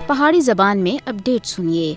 پہاڑی زبان میں اپڈیٹ سنیے۔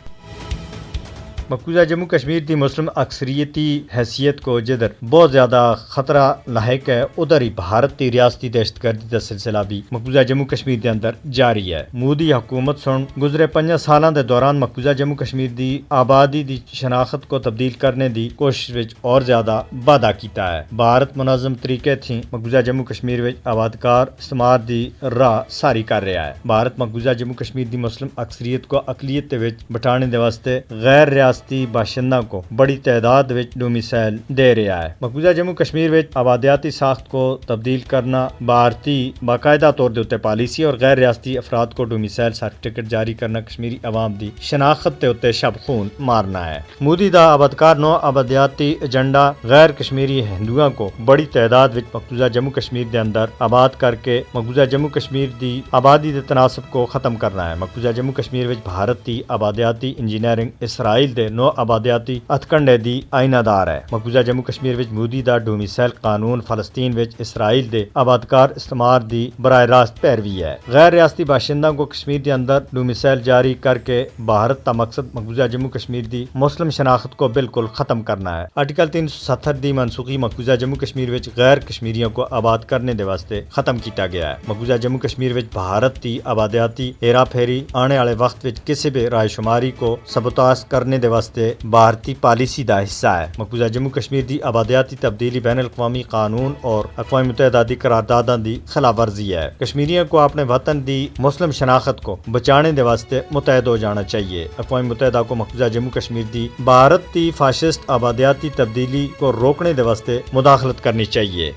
مقبوضہ جموں کشمیر دی مسلم اکثریتی حیثیت کو جدھر بہت زیادہ خطرہ لاحق ہے، ادھر ہی بھارت کی ریاستی دہشت گردی کا سلسلہ بھی مقبوضہ جموں کشمیر کے اندر جاری ہے۔ مودی حکومت سن گزرے 5 سالاں دے دوران مقبوضہ جموں کشمیر دی آبادی دی شناخت کو تبدیل کرنے دی کوشش وچ اور زیادہ وعدہ کیتا ہے۔ بھارت منظم طریقے تھی مقبوضہ جموں کشمیر وچ آبادکار استعمار دی راہ ساری کر رہا ہے۔ بھارت مقبوضہ جموں کشمیر دی مسلم اکثریت کو اقلیت وچ بٹھانے دے واسطے غیر ریاستی باشندہ کو بڑی تعداد وچ ڈومیسائل دے رہا ہے۔ مقبوضہ جموں کشمیر وچ آبادیاتی ساخت کو تبدیل کرنا بھارتی باقاعدہ طور دے اوتے پالیسی اور غیر ریاستی افراد کو ڈومیسائل سرٹیفکیٹ جاری کرنا کشمیری عوام دی شناخت تے اوتے شب خون مارنا ہے۔ مودی دا آبادکار نو آبادیاتی ایجنڈا غیر کشمیری ہندوؤں کو بڑی تعداد وچ مقبوضہ جموں کشمیر دے اندر آباد کر کے مقبوضہ جموں کشمیر دی آبادی دے تناسب کو ختم کرنا ہے۔ مقبوضہ جموں کشمیر وچ بھارت دی آبادیاتی انجینئرنگ اسرائیل دے نو آبادیاتی ہتھکنڈے دی آئینہ دار ہے۔ مقبوضہ جموں کشمیر وچ مودی دا ڈومیسائل قانون فلسطین وچ اسرائیل دے آبادکار استعمار دی براہ راست پیروی ہے۔ غیر ریاستی باشندوں کو کشمیر دے اندر ڈومیسائل جاری کر کے بھارت کا مقصد مقبوضہ جموں کشمیر دی مسلم شناخت کو بالکل ختم کرنا ہے۔ آرٹیکل 370 دی منسوخی مقبوضہ جموں کشمیر وچ غیر کشمیریوں کو آباد کرنے دے واسطے ختم کیتا گیا ہے۔ مقبوضہ جموں کشمیر وچ بھارت دی آبادیاتی ہیرا پھیری آنے والے وقت وچ کسی بھی رائے شماری کو سبوتاژ کرنے دے واسطے بھارتی پالیسی دا حصہ ہے۔ مقبوضہ جموں کشمیر دی آبادیاتی تبدیلی بین الاقوامی قانون اور اقوام متحدہ دی قرارداداں دی خلاف ورزی ہے۔ کشمیریوں کو اپنے وطن دی مسلم شناخت کو بچانے دے واسطے متحد ہو جانا چاہیے۔ اقوام متحدہ کو مقبوضہ جموں کشمیر دی بھارت دی فاشسٹ آبادیاتی تبدیلی کو روکنے دے واسطے مداخلت کرنی چاہیے۔